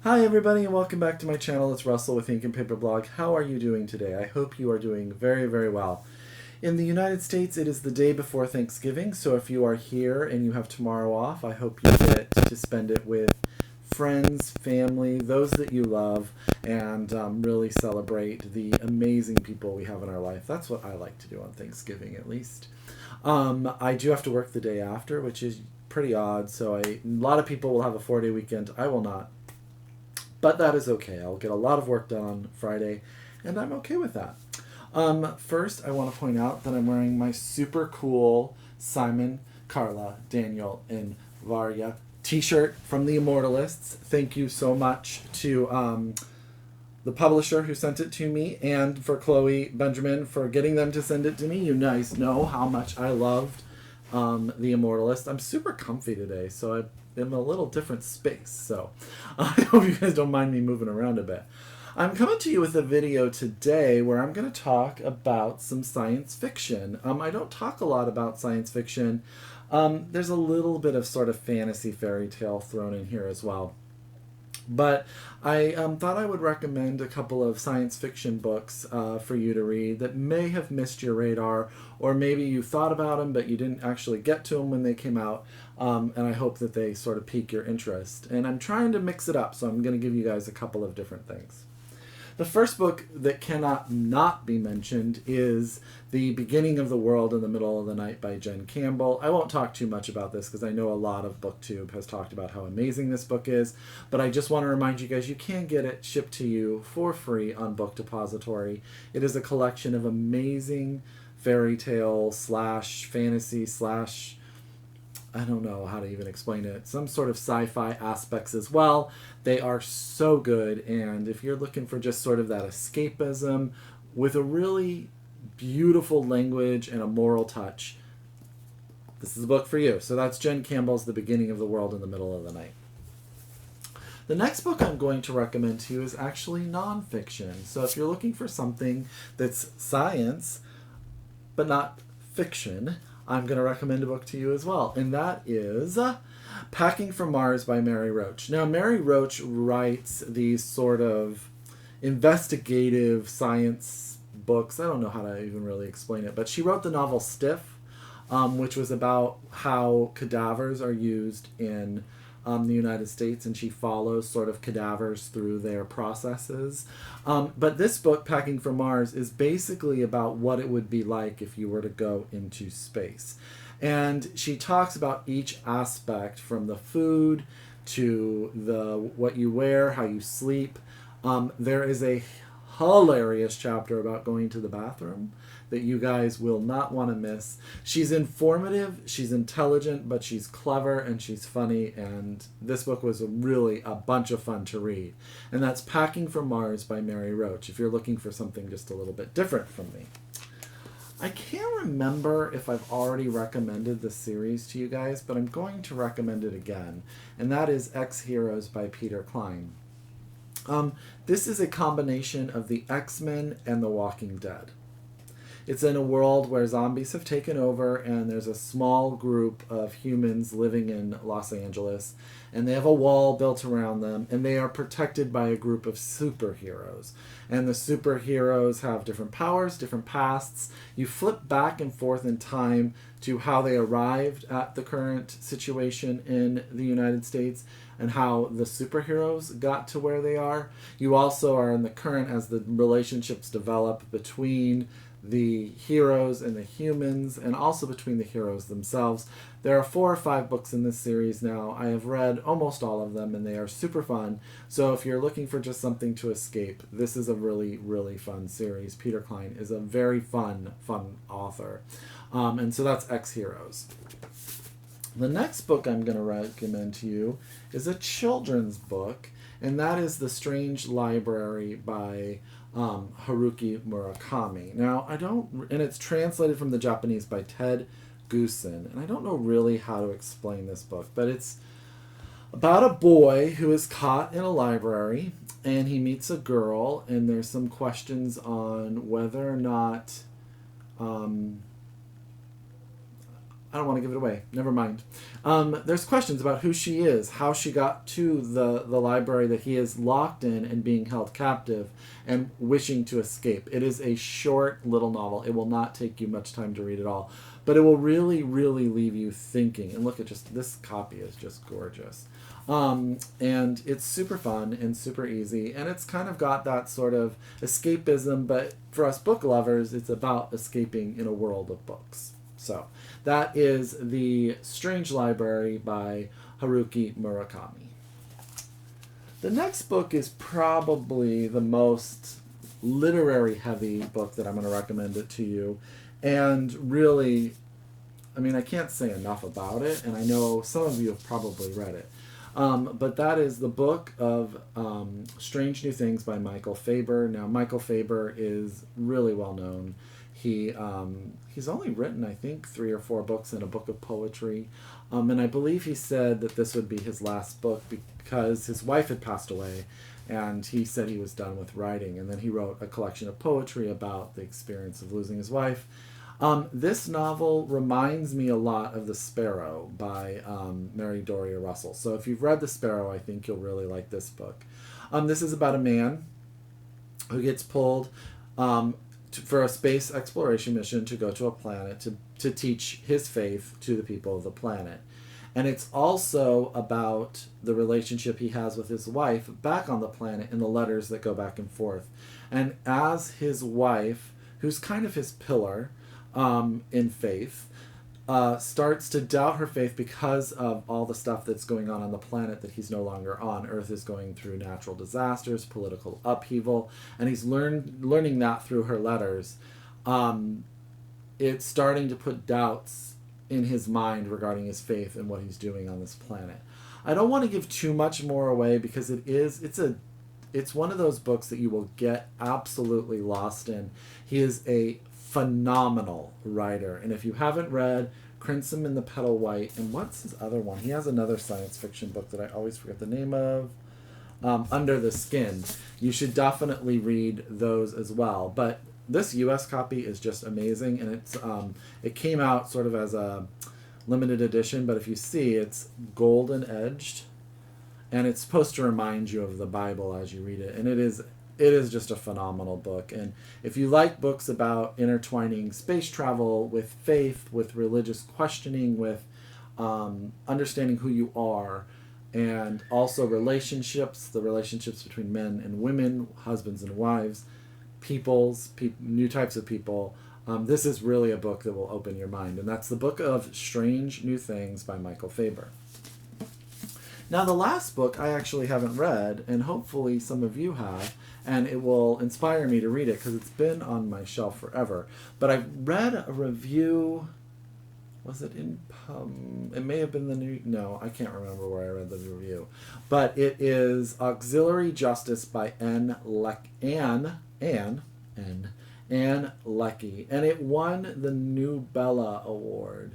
Hi everybody and welcome back to my channel. It's Russell with Ink and Paper Blog. How are you doing today? I hope you are doing very, very well. In the United States, it is the day before Thanksgiving, so if you are here and you have tomorrow off, I hope you get to spend it with friends, family, those that you love, and really celebrate the amazing people we have in our life. That's what I like to do on Thanksgiving, at least. I do have to work the day after, which is pretty odd, so a lot of people will have a 4-day weekend. I will not. But that is okay. I'll get a lot of work done on Friday, and I'm okay with that. First, I want to point out that I'm wearing my super cool Simon, Carla, Daniel, and Varya t-shirt from the Immortalists. Thank you so much to the publisher who sent it to me, and for Chloe Benjamin for getting them to send it to me. You guys know how much I loved the Immortalist. I'm super comfy today, so I'm in a little different space, so I hope you guys don't mind me moving around a bit. I'm coming to you with a video today where I'm going to talk about some science fiction. I don't talk a lot about science fiction. There's a little bit of sort of fantasy fairy tale thrown in here as well. But I thought I would recommend a couple of science fiction books for you to read that may have missed your radar, or maybe you thought about them but you didn't actually get to them when they came out, and I hope that they sort of pique your interest. And I'm trying to mix it up, so I'm going to give you guys a couple of different things. The first book that cannot not be mentioned is The Beginning of the World in the Middle of the Night by Jen Campbell. I won't talk too much about this because I know a lot of BookTube has talked about how amazing this book is, but I just want to remind you guys you can get it shipped to you for free on Book Depository. It is a collection of amazing fairy tale slash fantasy slash, I don't know how to even explain it, some sort of sci-fi aspects as well. They are so good, and if you're looking for just sort of that escapism with a really beautiful language and a moral touch, this is a book for you. So that's Jen Campbell's The Beginning of the World in the Middle of the Night. The next book I'm going to recommend to you is actually nonfiction. So if you're looking for something that's science, but not fiction, I'm going to recommend a book to you as well, and that is Packing for Mars by Mary Roach. Now, Mary Roach writes these sort of investigative science books. I don't know how to even really explain it, but she wrote the novel Stiff, which was about how cadavers are used in the United States, and she follows sort of cadavers through their processes. But this book, Packing for Mars, is basically about what it would be like if you were to go into space. And she talks about each aspect, from the food to the what you wear, how you sleep. There is a hilarious chapter about going to the bathroom that you guys will not want to miss. She's informative, she's intelligent, but she's clever and she's funny, and this book was really a bunch of fun to read. And that's Packing for Mars by Mary Roach, if you're looking for something just a little bit different from me. I can't remember if I've already recommended this series to you guys, but I'm going to recommend it again, and that is Ex-Heroes by Peter Klein. This is a combination of the X-Men and The Walking Dead. It's in a world where zombies have taken over, and there's a small group of humans living in Los Angeles, and they have a wall built around them, and they are protected by a group of superheroes. And the superheroes have different powers, different pasts. You flip back and forth in time to how they arrived at the current situation in the United States and how the superheroes got to where they are. You also are in the current as the relationships develop between the heroes and the humans, and also between the heroes themselves. There are 4 or 5 books in this series now. I have read almost all of them, and they are super fun. So if you're looking for just something to escape, this is a really, really fun series. Peter Klein is a very fun author. And so that's Ex-Heroes. The next book I'm going to recommend to you is a children's book, and that is The Strange Library by Haruki Murakami. Now, and it's translated from the Japanese by Ted Goosen, and I don't know really how to explain this book, but it's about a boy who is caught in a library, and he meets a girl, and there's some questions on whether or not I don't want to give it away. Never mind. There's questions about who she is, how she got to the library that he is locked in and being held captive and wishing to escape. It is a short little novel. It will not take you much time to read it all, but it will really, really leave you thinking. And look at just, this copy is just gorgeous. And it's super fun and super easy, and it's kind of got that sort of escapism, but for us book lovers, it's about escaping in a world of books. So that is The Strange Library by Haruki Murakami. The next book is probably the most literary heavy book that I'm going to recommend it to you. And really, I mean, I can't say enough about it, and I know some of you have probably read it. But that is the book of Strange New Things by Michel Faber. Now, Michel Faber is really well known. He's only written, I think, 3 or 4 books and a book of poetry. And I believe he said that this would be his last book because his wife had passed away, and he said he was done with writing. And then he wrote a collection of poetry about the experience of losing his wife. This novel reminds me a lot of The Sparrow by Mary Doria Russell. So if you've read The Sparrow, I think you'll really like this book. This is about a man who gets pulled for a space exploration mission to go to a planet to teach his faith to the people of the planet. And it's also about the relationship he has with his wife back on the planet and the letters that go back and forth. And as his wife, who's kind of his pillar in faith, starts to doubt her faith because of all the stuff that's going on the planet that he's no longer on. Earth is going through natural disasters, political upheaval, and he's learning that through her letters. It's starting to put doubts in his mind regarding his faith and what he's doing on this planet. I don't want to give too much more away because it's one of those books that you will get absolutely lost in. He is a phenomenal writer, and if you haven't read Crimson and the Petal White, and what's his other one? He has another science fiction book that I always forget the name of, Under the Skin. You should definitely read those as well. But this U.S. copy is just amazing, and it came out sort of as a limited edition, but if you see, it's golden edged, and it's supposed to remind you of the Bible as you read it, and it is just a phenomenal book. And if you like books about intertwining space travel with faith, with religious questioning, with understanding who you are, and also relationships, the relationships between men and women, husbands and wives, new types of people, this is really a book that will open your mind. And that's the book of Strange New Things by Michel Faber. Now, the last book I actually haven't read, and hopefully some of you have, and it will inspire me to read it because it's been on my shelf forever. But I read a review. Was it in it may have been the new... No, I can't remember where I read the review. But it is Auxiliary Justice by Anne Leckie. And it won the New Bella Award.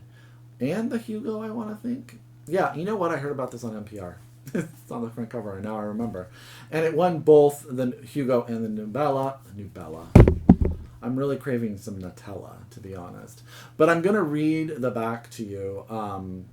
And the Hugo, I want to think. Yeah, you know what? I heard about this on NPR. It's on the front cover, and now I remember. And it won both the Hugo and the New Bella. I'm really craving some Nutella, to be honest. But I'm going to read the back to you. And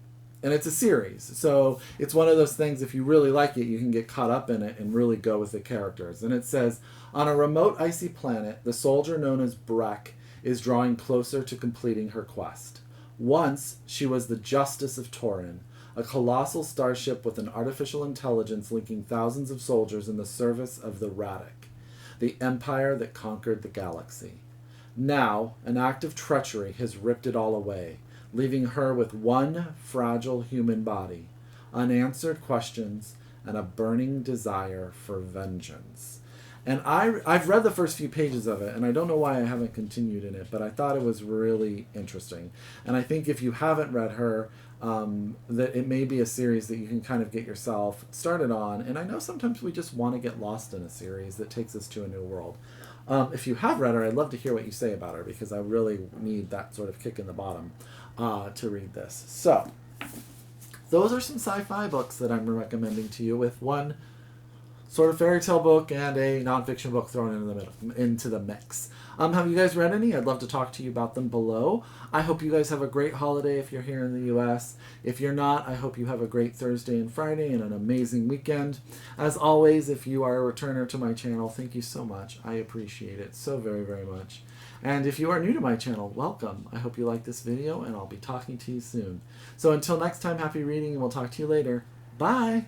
it's a series. So it's one of those things, if you really like it, you can get caught up in it and really go with the characters. And it says, on a remote icy planet, the soldier known as Breck is drawing closer to completing her quest. Once, she was the Justice of Torin, a colossal starship with an artificial intelligence linking thousands of soldiers in the service of the Radic, the empire that conquered the galaxy. Now, an act of treachery has ripped it all away, leaving her with one fragile human body, unanswered questions, and a burning desire for vengeance. And I've read the first few pages of it, and I don't know why I haven't continued in it, but I thought it was really interesting. And I think if you haven't read her, that it may be a series that you can kind of get yourself started on. And I know sometimes we just want to get lost in a series that takes us to a new world. If you have read her, I'd love to hear what you say about her, because I really need that sort of kick in the bottom to read this. So, those are some sci-fi books that I'm recommending to you, with one sort of fairy tale book and a nonfiction book thrown into the mix. Have you guys read any? I'd love to talk to you about them below. I hope you guys have a great holiday if you're here in the U.S. If you're not, I hope you have a great Thursday and Friday and an amazing weekend. As always, if you are a returner to my channel, thank you so much. I appreciate it so very, very much. And if you are new to my channel, welcome. I hope you like this video, and I'll be talking to you soon. So until next time, happy reading, and we'll talk to you later. Bye!